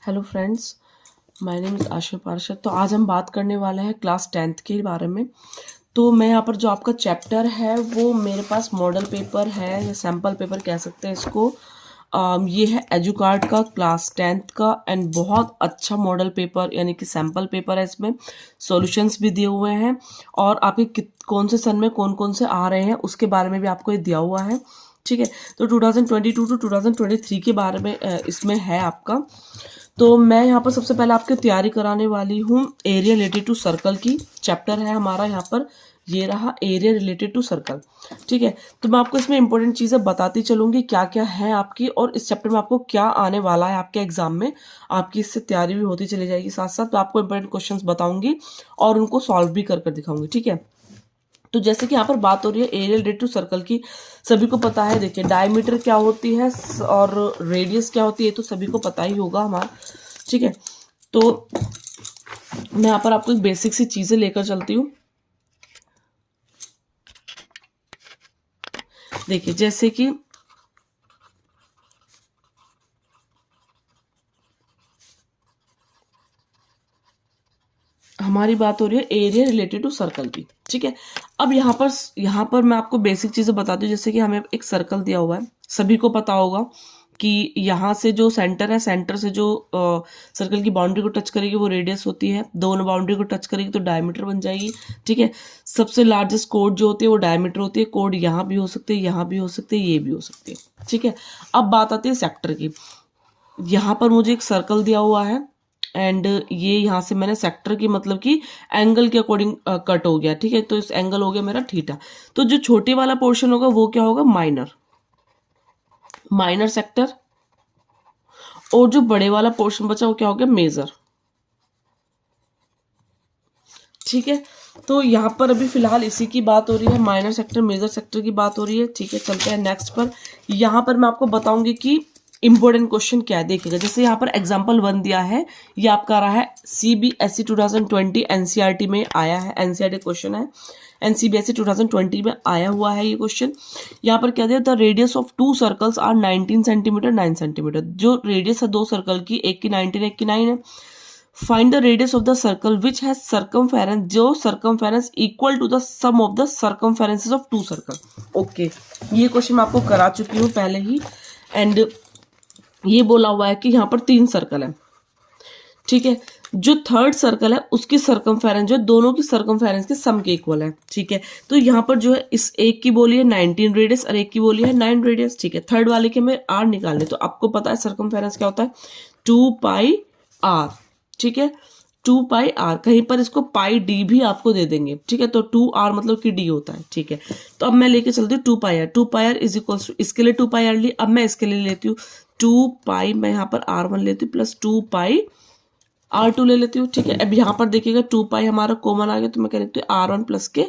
Hello friends, my name is Asha Parshad. तो आज हम बात करने वाले हैं क्लास 10th के बारे में। तो मैं यहाँ पर जो आपका चैप्टर है वो मेरे पास मॉडल पेपर है या सैम्पल पेपर कह सकते हैं इसको। ये है एजुकार्ड का क्लास 10th का एंड बहुत अच्छा मॉडल पेपर यानी कि सैम्पल पेपर है। इसमें सॉल्यूशंस भी दिए हुए हैं और आपके कौन से सन में कौन कौन से आ रहे हैं उसके बारे में भी आपको ये दिया हुआ है। ठीक है, तो 2022 टू 2023 के बारे में इसमें है आपका। तो मैं यहाँ पर सबसे पहले आपकी तैयारी कराने वाली हूँ एरिया रिलेटेड टू सर्कल की। चैप्टर है हमारा यहाँ पर, ये रहा एरिया रिलेटेड टू सर्कल। ठीक है, तो मैं आपको इसमें इंपॉर्टेंट चीज़ें बताती चलूँगी क्या क्या है आपकी, और इस चैप्टर में आपको क्या आने वाला है आपके एग्जाम में। आपकी इससे तैयारी भी होती चली जाएगी, साथ साथ तो आपको इंपॉर्टेंट क्वेश्चंस बताऊंगी और उनको सॉल्व भी कर दिखाऊंगी। ठीक है, तो जैसे कि यहाँ पर बात हो रही है एरिया रिलेटेड टू सर्कल की, सभी को पता है। देखिए डायमीटर क्या होती है और रेडियस क्या होती है, तो सभी को पता ही होगा हमारा। ठीक है, तो मैं यहाँ पर आपको एक बेसिक सी चीजें लेकर चलती हूँ। देखिए जैसे कि हमारी बात हो रही है एरिया रिलेटेड टू सर्कल की। ठीक है, अब यहाँ पर मैं आपको बेसिक चीजें बताती हूँ। जैसे कि हमें एक सर्कल दिया हुआ है, सभी को पता होगा कि यहाँ से जो सेंटर है, सेंटर से जो सर्कल की बाउंड्री को टच करेगी वो रेडियस होती है, दोनों बाउंड्री को टच करेगी तो डायमीटर बन जाएगी। ठीक है, सबसे लार्जेस्ट कोड जो होती है वो डायमीटर होती है। कोड यहाँ भी हो सकते हैं, यहाँ भी हो सकते हैं, ये भी हो सकते हैं। ठीक है, अब बात आती है सेक्टर की। यहाँ पर मुझे एक सर्कल दिया हुआ है एंड ये यहाँ से मैंने सेक्टर की मतलब कि एंगल के अकॉर्डिंग कट हो गया। ठीक है, तो इस एंगल हो गया मेरा थीटा। तो जो छोटे वाला पोर्शन होगा वो क्या होगा, माइनर सेक्टर, और जो बड़े वाला पोर्शन बचा वो क्या हो गया, मेजर। ठीक है, तो यहाँ पर अभी फिलहाल इसी की बात हो रही है, माइनर सेक्टर मेजर सेक्टर की बात हो रही है। ठीक है, चलते हैं नेक्स्ट पर। यहाँ पर मैं आपको बताऊंगी कि इंपॉर्टेंट क्वेश्चन क्या है। देखिएगा जैसे यहाँ पर एग्जांपल 1 दिया है, ये आपका रहा है CBSE 2020 NCERT में आया है, NCERT क्वेश्चन है, NCBSE 2020 में आया हुआ है ये क्वेश्चन। यहाँ पर क्या दिया, the radius of 2 circles are 19 centimetre 9 centimetre. जो रेडियस है 2 सर्कल की, एक की 19 एक की 9 है। Find the radius of the circle which has circumference, जो circumference equal to the sum of the circumferences of 2 circle. Okay, ये क्वेश्चन मैं आपको करा चुकी हूँ पहले ही एंड ये बोला हुआ है कि यहाँ पर 3 सर्कल है। ठीक है, जो थर्ड सर्कल है उसकी सर्कमफेरेंस जो दोनों की सर्कमफेरेंस के सम के इक्वल है। ठीक है, तो यहाँ पर जो है इस एक की बोली है 19 रेडियस और एक की बोली है 9 रेडियस। ठीक है, थर्ड वाले के हमें आर निकालने, तो आपको पता है सर्कमफेरेंस क्या होता है, 2 पाई आर। ठीक है, 2 पाई आर, कहीं पर इसको पाई डी भी आपको दे देंगे। ठीक है, तो 2 आर मतलब कि डी होता है। ठीक है, तो अब मैं लेके चलती हूँ 2 pi R. 2 pi R is equal to, इसके लिए 2 पाई आर ली, अब मैं इसके लिए लेती हूँ 2 पाई, मैं यहाँ पर R1 लेती हूँ प्लस 2 पाई R2 ले लेती हूँ। ठीक है, अब यहाँ पर देखिएगा 2 पाई हमारा कॉमन आ गया, तो मैं कह लेती हूँ R1 प्लस के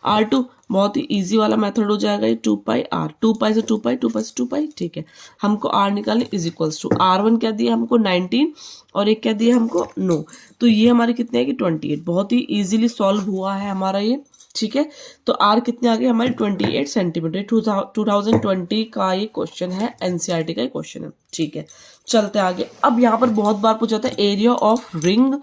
R2। बहुत ही इजी वाला मेथड हो जाएगा ये, 2 पाई R, 2 पाई से 2 पाई, 2 पाई से 2 पाई। ठीक है, हमको R निकालने इज इक्वल्स टू R1 क्या दिया हमको 19 और एक क्या दिया हमको 9, तो ये हमारे कितने आएगी 28। बहुत ही इजीली सॉल्व हुआ है हमारा ये। ठीक है, तो R कितने आ गए हमारे 28 सेंटीमीटर। 2020 का ये क्वेश्चन है, NCERT का ये क्वेश्चन है। ठीक है, चलते आगे। अब यहाँ पर बहुत बार पूछा था एरिया ऑफ रिंग,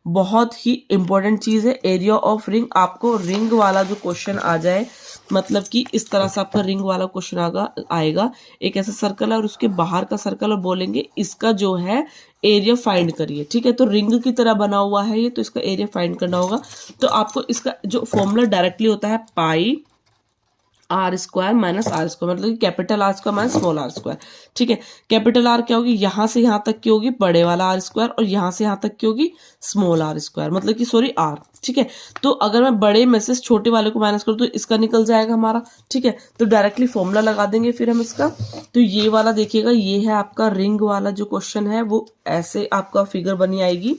बहुत ही इंपॉर्टेंट चीज है एरिया ऑफ रिंग। आपको रिंग वाला जो क्वेश्चन आ जाए, मतलब कि इस तरह से आपका रिंग वाला क्वेश्चन आएगा, एक ऐसा सर्कल है और उसके बाहर का सर्कल, और बोलेंगे इसका जो है एरिया फाइंड करिए। ठीक है, तो रिंग की तरह बना हुआ है ये, तो इसका एरिया फाइंड करना होगा। तो आपको इसका जो फॉर्मूला डायरेक्टली होता है pi are square minus R square, मतलब कि capital R square minus small R square. ठीक है, कैपिटल आर क्या होगी, यहाँ से यहाँ तक की होगी बड़े वाला आर स्क्वायर, और यहाँ से यहाँ तक की होगी स्मॉल आर स्क्वायर, मतलब कि सॉरी आर। ठीक है, तो अगर मैं बड़े में से छोटे वाले को माइनस करूँ तो इसका निकल जाएगा हमारा। ठीक है, तो डायरेक्टली फॉर्मूला लगा देंगे फिर हम इसका। तो ये वाला देखिएगा, ये है आपका रिंग वाला जो क्वेश्चन है, वो ऐसे आपका फिगर बनी आएगी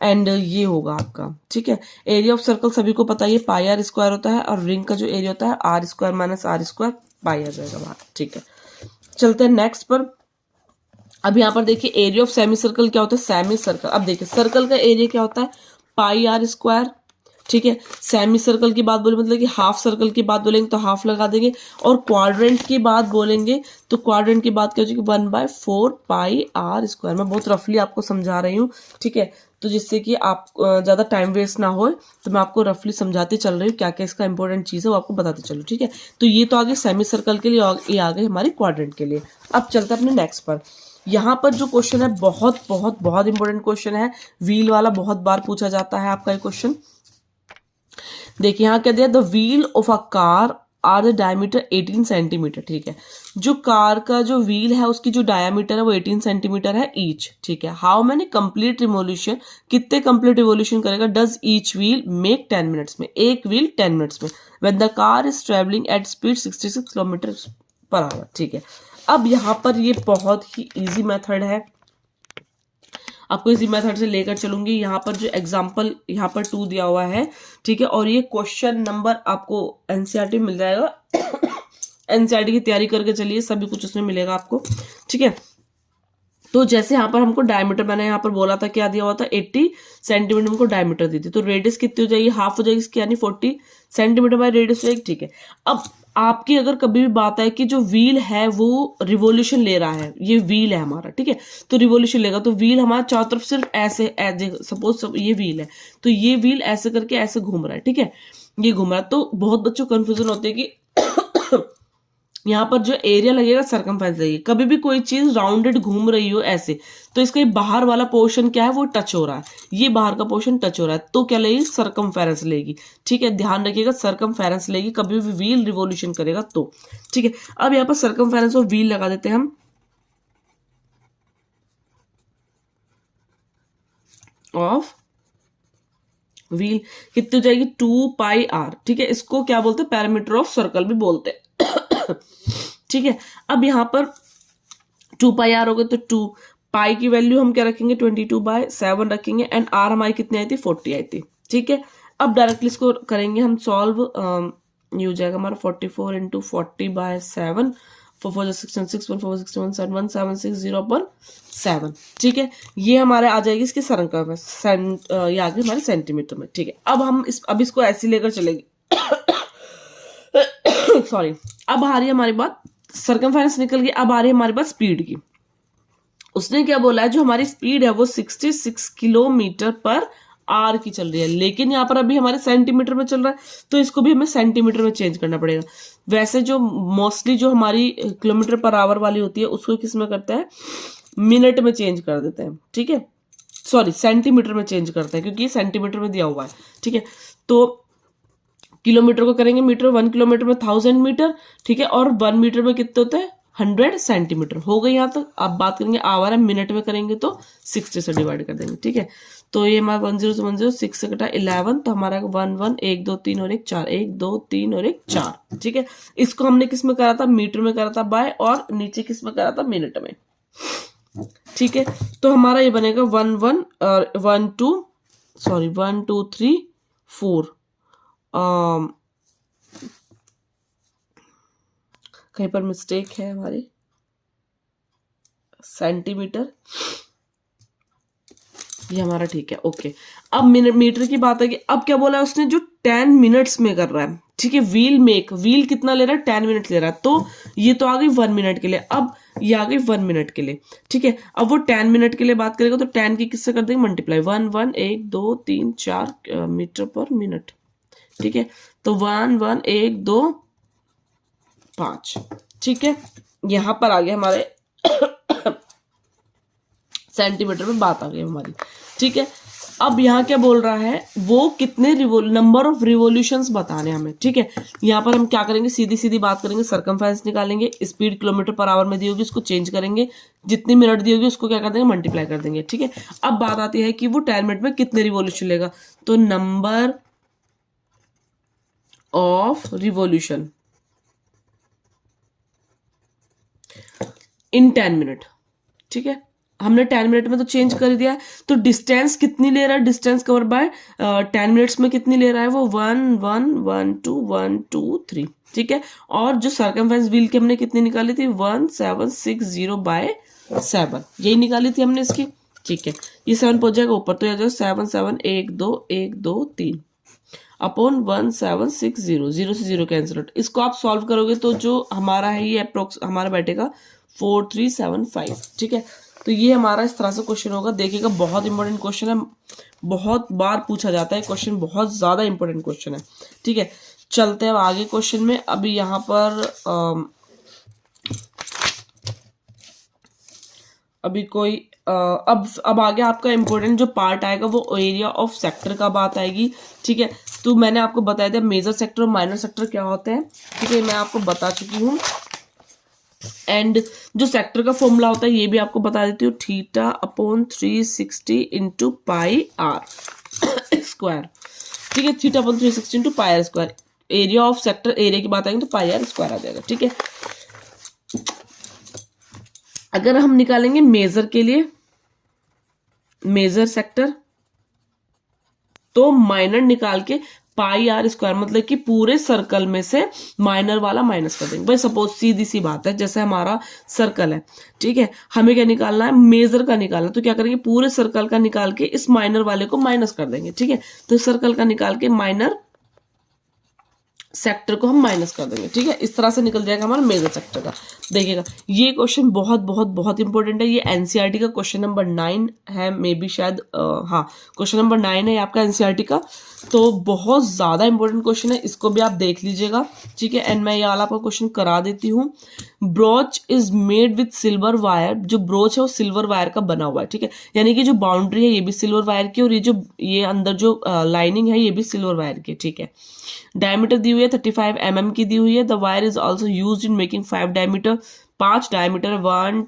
एंड ये होगा आपका। ठीक है, एरिया ऑफ सर्कल सभी को पता है पाई आर स्क्वायर होता है, और रिंग का जो एरिया होता है R square minus R square, pi आ जाएगा बाहर। ठीक है, चलते हैं नेक्स्ट पर। अब यहाँ पर देखिए एरिया ऑफ सेमी सर्कल क्या होता है, सेमी सर्कल। अब देखिए सर्कल का एरिया क्या होता है, पाई आर स्क्वायर ठीक है। सेमी सर्कल की बात बोले मतलब कि हाफ सर्कल की बात बोलेंगे तो हाफ लगा देंगे, और क्वाड्रेंट की बात बोलेंगे तो क्वाड्रेंट की बात क्या हो जाएगी 1/4 पाई आर स्क्वायर। मैं बहुत रफली आपको समझा रही हूँ, ठीक है, तो जिससे कि आप ज़्यादा टाइम वेस्ट ना हो, तो मैं आपको रफली समझाती चल रही हूँ क्या क्या इसका इंपॉर्टेंट चीज़ है वो आपको बताते चलो, ठीक है। तो ये तो आगे सेमी सर्कल के लिए, ये आ गए हमारी क्वाड्रेंट के लिए। अब चलते हैं अपने नेक्स्ट पर। यहाँ पर जो क्वेश्चन है बहुत बहुत बहुत इंपॉर्टेंट क्वेश्चन है, व्हील वाला बहुत बार पूछा जाता है आपका ये क्वेश्चन। देखिए यहाँ क्या दिया, the wheel of a car are the diameter 18 centimetre, ठीक है। जो कार का जो व्हील है उसकी जो डायमीटर है वो 18 सेंटीमीटर है ईच, ठीक है। हाउ मैनी कंप्लीट रिवोल्यूशन, कितने कंप्लीट रिवोल्यूशन करेगा does each wheel make 10 minutes में, एक व्हील 10 मिनट्स में, when the car is travelling at speed 66 kilometre per hour, ठीक है। अब यहाँ पर ये बहुत ही इजी मेथड है, आपको इसी मेथड से लेकर चलूंगी। यहाँ पर जो एग्जाम्पल यहाँ पर 2 दिया हुआ है, ठीक है, और ये क्वेश्चन नंबर आपको एनसीईआरटी मिल जाएगा। एनसीईआरटी की तैयारी करके चलिए, सभी कुछ उसमें मिलेगा आपको, ठीक है। तो जैसे यहाँ पर हमको डायमीटर, मैंने यहाँ पर बोला था क्या दिया हुआ था 80 सेंटीमीटर हमको डायमीटर दी थी, तो रेडियस कितनी हो जाएगी, हाफ हो जाएगी इसकी, यानी 40 सेंटीमीटर बाय रेडियस हो जाएगी, ठीक है। अब आपकी अगर कभी भी बात है कि जो व्हील है वो रिवोल्यूशन ले रहा है, ये व्हील है हमारा, ठीक है, तो रिवोल्यूशन लेगा, तो व्हील हमारा चारों तरफ सिर्फ ऐसे सपोज ये व्हील है, तो ये व्हील ऐसे करके ऐसे घूम रहा है, ठीक है, ये घूम रहा है। तो बहुत बच्चों को कंफ्यूजन होती है कि यहाँ पर जो एरिया लगेगा सरकमफेरेंस लगेगी, कभी भी कोई चीज राउंडेड घूम रही हो ऐसे, तो इसका बाहर वाला पोर्शन क्या है वो टच हो रहा है, ये बाहर का पोर्शन टच हो रहा है, तो क्या लेगी सरकमफेरेंस लेगी, ठीक है, ध्यान रखिएगा सरकमफेरेंस लेगी कभी भी व्हील रिवोल्यूशन करेगा तो, ठीक है। अब यहाँ पर सरकमफेरेंस और व्हील लगा देते हैं हम, ऑफ व्हील कितनी हो जाएगी 2 पाई आर, ठीक है, इसको क्या बोलते हैं पैरामीटर ऑफ सर्कल भी बोलते हैं। ठीक है। अब यहां पर 2 पाई आर हो गए, तो 2 पाई की वैल्यू हम क्या रखेंगे 22/7 रखेंगे, एंड आर हमारी कितनी आई थी 40 आई थी, ठीक है। अब डायरेक्टली इसको करेंगे हम सॉल्व, ये हो जाएगा हमारा 44 × 40/7, 4 4 6 6 1 4 6 1 7 1 7 6 0/7, ठीक है। ये हमारे आ जाएगी इसकी सरंका में, ये आ गई हमारे सेंटीमीटर में, ठीक है। अब हम अब इसको ऐसे लेकर चलेंगे। सॉरी, अब आ रही है हमारी बात, सरकमफेरेंस निकल गई, अब आ रही है हमारी बात स्पीड की। उसने क्या बोला है, जो हमारी स्पीड है वो 66 किलोमीटर पर आर की चल रही है, लेकिन यहाँ पर अभी हमारे सेंटीमीटर में चल रहा है, तो इसको भी हमें सेंटीमीटर में चेंज करना पड़ेगा। वैसे जो मोस्टली जो हमारी किलोमीटर पर आवर वाली होती है उसको किस में करते हैं, मिनट में चेंज कर देते हैं, ठीक है, सॉरी सेंटीमीटर में चेंज करते हैं, क्योंकि ये सेंटीमीटर में दिया हुआ है, ठीक है। तो किलोमीटर को करेंगे मीटर, 1 किलोमीटर में 1000 मीटर, ठीक है, और 1 मीटर में कितने होते हैं 100 सेंटीमीटर, हो गई यहाँ तक। अब बात करेंगे आवर है, मिनट में करेंगे तो 60 से डिवाइड कर देंगे, ठीक है। तो ये हमारा 10 से 10 6 से कटा 11, तो हमारा 1 1 1 2 3 और 1 4, 1 2 3 और 1 4, ठीक है। इसको हमने किस में करा था, मीटर में करा था बाय, और नीचे किस में करा था, मिनट में, ठीक है। तो हमारा ये बनेगा 1 1 और 1 2 सॉरी 1 2 3 4, कहीं पर मिस्टेक है हमारी, सेंटीमीटर ये हमारा ठीक है, ओके। अब मीटर की बात है कि अब क्या बोला है उसने, जो 10 मिनट्स में कर रहा है, ठीक है, व्हील कितना ले रहा है 10 मिनट ले रहा है, तो ये तो आ गई 1 मिनट के लिए, अब ये आ गई 1 मिनट के लिए, ठीक है। अब वो 10 मिनट के लिए बात करेगा तो 10 की किससे कर देंगे मल्टीप्लाई, 1 1 1 2 3 4 मीटर पर मिनट, ठीक है। तो 1 1 1 2 5, ठीक है। यहां पर आ गया हमारे सेंटीमीटर में बात आ गई हमारी, ठीक है। अब यहाँ क्या बोल रहा है, वो कितने नंबर ऑफ रिवोल्यूशंस बताने हमें, ठीक है। यहाँ पर हम क्या करेंगे, सीधी सीधी बात करेंगे, सरकमफेरेंस निकालेंगे, स्पीड किलोमीटर पर आवर में दी होगी उसको चेंज करेंगे, जितनी मिनट दी होगी उसको क्या कर देंगे मल्टीप्लाई कर देंगे, ठीक है। अब बात आती है कि वो 10 मिनट में कितने रिवोल्यूशन लेगा, तो number of revolution in 10 minute, ठीक है। हमने 10 मिनट में तो चेंज कर दिया है, तो डिस्टेंस कितनी ले रहा है, डिस्टेंस कवर बाय 10 मिनट्स में कितनी ले रहा है वो 1 1 1 2 1 2 3, ठीक है। और जो सरकमफेरेंस व्हील की हमने कितनी निकाली थी 1760/7, यही निकाली थी हमने इसकी, ठीक है। ये 7 पहुंच जाएगा ऊपर, तो आ जाओ 7 7 1 2 1 2 3, अपॉन 1760, 0 से 0 कैंसिल आउट। इसको आप सॉल्व करोगे तो जो हमारा है ये अप्रोक्स हमारा बैठेगा 4375। ठीक है, तो ये हमारा इस तरह से क्वेश्चन होगा। देखिएगा बहुत इंपॉर्टेंट क्वेश्चन है, बहुत बार पूछा जाता है क्वेश्चन, बहुत ज़्यादा इंपॉर्टेंट क्वेश्चन है। ठीक है, चलते हैं आगे क्वेश्चन में। अभी यहाँ पर अभी कोई अब आगे आपका इम्पोर्टेंट जो पार्ट आएगा वो एरिया ऑफ सेक्टर का बात आएगी। ठीक है, तो मैंने आपको बताया था मेजर सेक्टर और माइनर सेक्टर क्या होते हैं। ठीक है, मैं आपको बता चुकी हूँ। एंड जो सेक्टर का फॉर्मूला होता है ये भी आपको बता देती हूँ, theta upon 360 into pi are square. ठीक है, theta upon 360 into pi are square. Area of sector, area की बात आएगी तो पाई आर स्क्वायर आ जाएगा। ठीक है, अगर हम निकालेंगे मेजर के लिए, मेजर सेक्टर, तो माइनर निकाल के पाई आर स्क्वायर, मतलब कि पूरे सर्कल में से माइनर वाला माइनस कर देंगे। भाई सपोज सीधी सी बात है, जैसे हमारा सर्कल है, ठीक है, हमें क्या निकालना है, मेजर का निकालना, तो क्या करेंगे, पूरे सर्कल का निकाल के इस माइनर वाले को माइनस कर देंगे। ठीक है, तो सर्कल का निकाल के माइनर सेक्टर को हम माइनस कर देंगे। ठीक है, इस तरह से निकल जाएगा हमारा मेजर सेक्टर का। देखिएगा ये क्वेश्चन बहुत बहुत बहुत इंपॉर्टेंट है। ये एनसीईआरटी का क्वेश्चन नंबर 9 है, मे बी शायद हाँ क्वेश्चन नंबर 9 है आपका एनसीईआरटी का। तो बहुत ज़्यादा इंपॉर्टेंट क्वेश्चन है, इसको भी आप देख लीजिएगा। ठीक है, एंड मैं ये वाला आपका क्वेश्चन करा देती हूँ। Broach is made with silver wire, जो ब्रोच है वो सिल्वर वायर का बना हुआ है। ठीक है, यानी कि जो बाउंड्री है ये भी सिल्वर वायर की, और ये अंदर जो लाइनिंग है ये भी सिल्वर वायर की। ठीक है, डायमीटर दी हुई है 35 mm की दी हुई है। The wire is also use in making 5 diameter, 5 diameter 1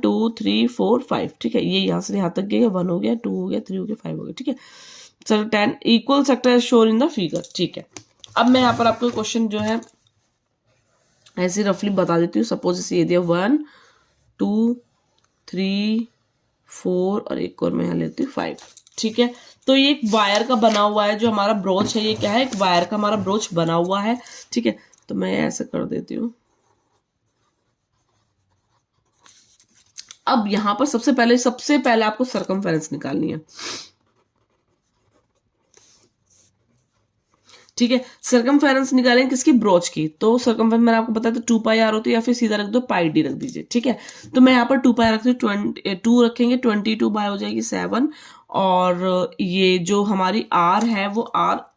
2 3 4 5। ठीक है, ये यहाँ से यहाँ तक गया, 1 हो गया, 2 हो गया, 3 हो गया, 5 हो गया। ठीक है, sir 10 equal sector is shown in the figure. ठीक है, अब मैं यहाँ पर आपको क्वेश्चन जो है ऐसे रफली बता देती हूँ। सपोज इसे ये दिया 1 2 3 4 और एक और मैं यहाँ लेती हूँ 5। ठीक है, तो ये एक वायर का बना हुआ है, जो हमारा ब्रोच है ये क्या है, एक वायर का हमारा ब्रोच बना हुआ है। ठीक है, तो मैं ऐसे कर देती हूँ। अब यहां पर सबसे पहले आपको सरकमफेरेंस निकालनी है। ठीक है, सरकमफेरेंस निकालेंगे किसकी, ब्रोच की। तो सरकमफेरेंस मैंने आपको बताया था 2 पाई आर होती है, या फिर सीधा रख दो पाई डी रख दीजिए। ठीक है, तो मैं यहाँ पर 2 पाई रखती हूँ, 2 रखेंगे, 22 बाय हो जाएगी 7, और ये जो हमारी आर है वो आर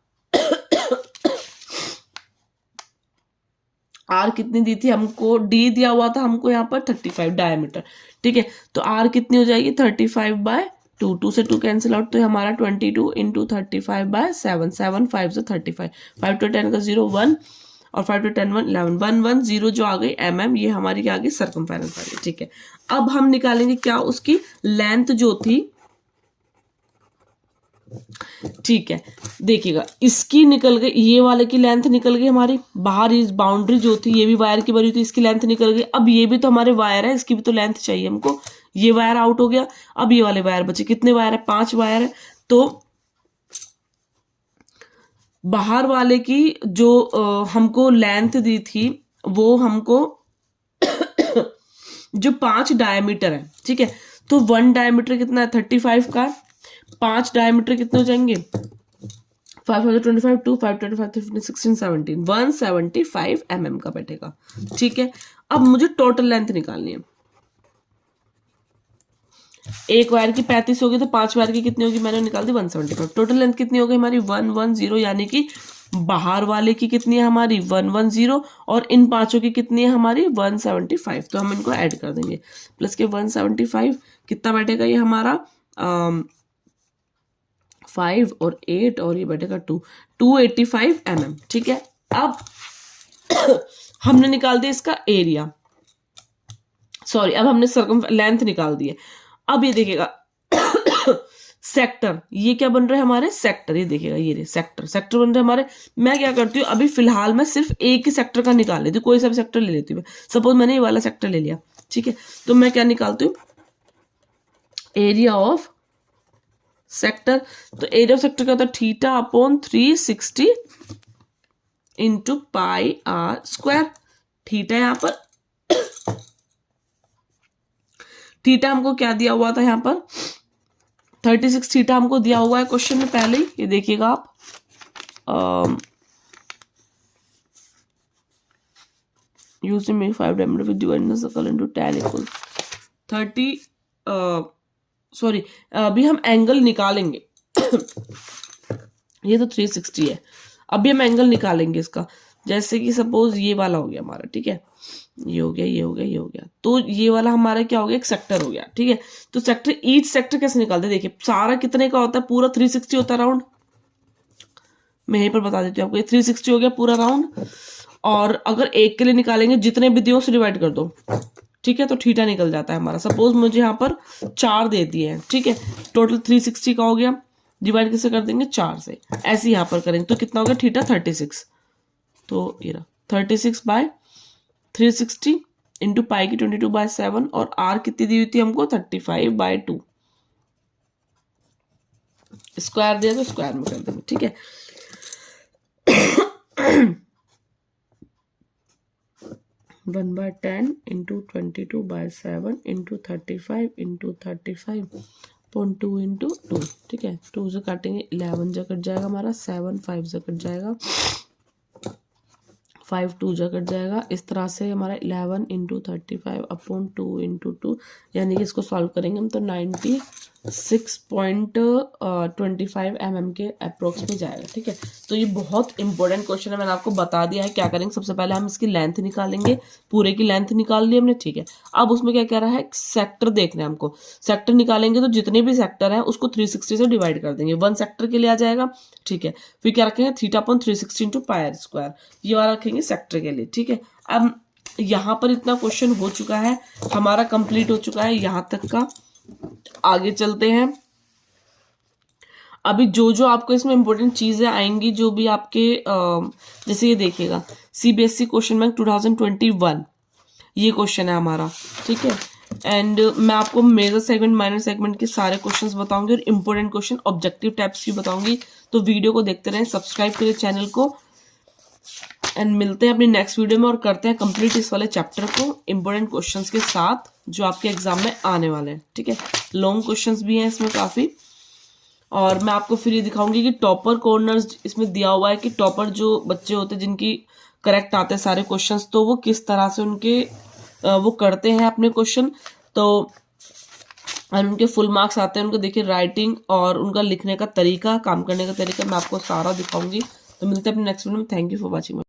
कितनी दी थी हमको, डी दिया हुआ था हमको यहाँ पर 35 डायमीटर। ठीक है, तो आर कितनी हो जाएगी 35 बाय 2, 2 से 2 कैंसिल आउट, तो हमारा 22 इंटू 35 बाय 7, 7 5 से 35, 5 to 10 का 0 1, और 5 to 10 1 11, 1 1 0 जो आ गई mm, ये हमारी क्या आ गई, सरकमफेरेंस आ गई। ठीक है, अब हम निकालेंगे क्या, उसकी लेंथ जो थी। ठीक है, देखिएगा इसकी निकल गई, ये वाले की लेंथ निकल गई हमारी बाहर, इस बाउंड्री जो थी ये भी वायर की बनी थी, इसकी लेंथ निकल गई। अब ये भी तो हमारे वायर है, इसकी भी तो लेंथ चाहिए हमको। ये वायर आउट हो गया, अब ये वाले वायर बचे, कितने वायर है, 5 वायर है। तो बाहर वाले की जो हमको लेंथ दी थी वो हमको जो 5 डायमीटर है। ठीक है, तो 1 डायमीटर कितना है 35 का, 5 डायमीटर कितने हो जाएंगे, 5 25 2 5 25 15 16 17, 175 mm का बैठेगा। ठीक है, अब मुझे टोटल लेंथ निकालनी है। एक वायर की 35 होगी, तो 5 वायर की कितनी होगी, मैंने निकाल दी 175। टोटल लेंथ कितनी हो गई हमारी 110, यानी कि बाहर वाले की कितनी है हमारी 110, और इन पांचों की कितनी है हमारी 175। तो हम इनको ऐड कर देंगे, प्लस के 175 कितना बैठेगा, ये हमारा 5 और 8, और ये बैठेगा 285 mm। ठीक है, अब हमने निकाल दिया इसका एरिया, सॉरी, अब हमने लेंथ निकाल दी है। अब ये देखिएगा सेक्टर, ये क्या बन रहे हैं हमारे सेक्टर, ये देखिएगा ये सेक्टर बन रहे हैं हमारे। मैं क्या करती हूँ, अभी फिलहाल मैं सिर्फ एक ही सेक्टर का निकाल लेती हूँ, कोई सा भी सेक्टर ले लेती हूँ। सपोज मैंने ये वाला सेक्टर ले लिया। ठीक है, तो मैं क्या निकालती हूँ, एरिया ऑफ सेक्टर। तो एरिया ऑफ सेक्टर क्या होता है, theta upon 360 into pi are square. Theta यहाँ पर, थीटा हमको क्या दिया हुआ था यहाँ पर 36 थीटा हमको दिया हुआ है क्वेश्चन में पहले ही, ये देखिएगा आप use to make 5 diameter with divide the circle into tan equal 30 sorry अभी हम एंगल निकालेंगे ये तो 360 है, अभी हम एंगल निकालेंगे इसका। जैसे कि सपोज ये वाला हो गया हमारा, ठीक है, ये हो गया, ये हो गया, ये हो गया, तो ये वाला हमारा क्या हो गया, एक सेक्टर हो गया, ठीक है। तो सेक्टर, ईच सेक्टर कैसे निकालते हैं, देखिए सारा कितने का होता है, पूरा 360 होता है राउंड। मैं यहीं पर बता देती हूँ आपको, ये 360 हो गया पूरा राउंड। और अगर एक के लिए निकालेंगे, जितने भी दिए उसे डिवाइड कर दो, ठीक है, तो थीटा निकल जाता है हमारा। सपोज मुझे यहाँ पर 4 दे दिए हैं, ठीक है, टोटल 360 का हो गया, डिवाइड कैसे कर देंगे, 4 से। ऐसे यहाँ पर करेंगे तो कितना हो गया, थीटा 36। तो ये रहा 36/360 इंटू पाई की 22/7 और आर कितनी दी हुई थी हमको, 35/2। स्क्वायर दिया तो स्क्वायर में कर देंगे, ठीक है। 1/10 इंटू 22/7 इंटू 35 इंटू 35.2 इंटू 2, ठीक है। 2 से काटेंगे 11 जा कट जाएगा हमारा, 7 5 जा कट जाएगा, 5 2 जा कट जाएगा। इस तरह से हमारा 11 इंटू 35/2 इंटू 2, यानी कि इसको सॉल्व करेंगे हम तो 96.25 mm के अप्रोक्स में जाएगा, ठीक है। तो ये बहुत इंपॉर्टेंट क्वेश्चन है, मैंने आपको बता दिया है क्या करेंगे। सबसे पहले हम इसकी लेंथ निकालेंगे, पूरे की लेंथ निकाल ली हमने, ठीक है। अब उसमें क्या कह रहा है, सेक्टर देखना है हमको। सेक्टर निकालेंगे तो जितने भी सेक्टर है उसको 360 से डिवाइड कर देंगे, 1 सेक्टर के लिए आ जाएगा, ठीक है। फिर क्या रखेंगे, θ/360 इंटू पाई स्क्वायर, ये वाला रखेंगे सेक्टर के लिए, ठीक है। अब यहाँ पर इतना क्वेश्चन हो चुका है हमारा, कंप्लीट हो चुका है यहाँ तक का। आगे चलते हैं। अभी जो जो आपको इसमें इंपॉर्टेंट चीजें आएंगी, जो भी आपके जैसे ये देखिएगा, सीबीएसई क्वेश्चन बैंक 2021 ये क्वेश्चन है हमारा, ठीक है। एंड मैं आपको मेजर सेगमेंट माइनर सेगमेंट के सारे क्वेश्चंस बताऊंगी और इंपॉर्टेंट क्वेश्चन ऑब्जेक्टिव टाइप्स भी बताऊंगी। तो वीडियो को देखते रहें, सब्सक्राइब करिए चैनल को, एंड मिलते हैं अपनी नेक्स्ट वीडियो में और करते हैं कंप्लीट इस वाले चैप्टर को इंपॉर्टेंट क्वेश्चंस के साथ जो आपके एग्जाम में आने वाले हैं, ठीक है। लॉन्ग क्वेश्चंस भी हैं इसमें काफी, और मैं आपको फिर ये दिखाऊंगी कि टॉपर कॉर्नर्स इसमें दिया हुआ है कि टॉपर जो बच्चे होते हैं जिनकी करेक्ट आते हैं सारे क्वेश्चंस, तो वो किस तरह से उनके वो करते हैं अपने क्वेश्चन, तो और उनके फुल मार्क्स आते हैं। उनको देखिए राइटिंग और उनका लिखने का तरीका, काम करने का तरीका मैं आपको सारा दिखाऊंगी। तो मिलते हैं अपने नेक्स्ट वीडियो में। Thank you for watching.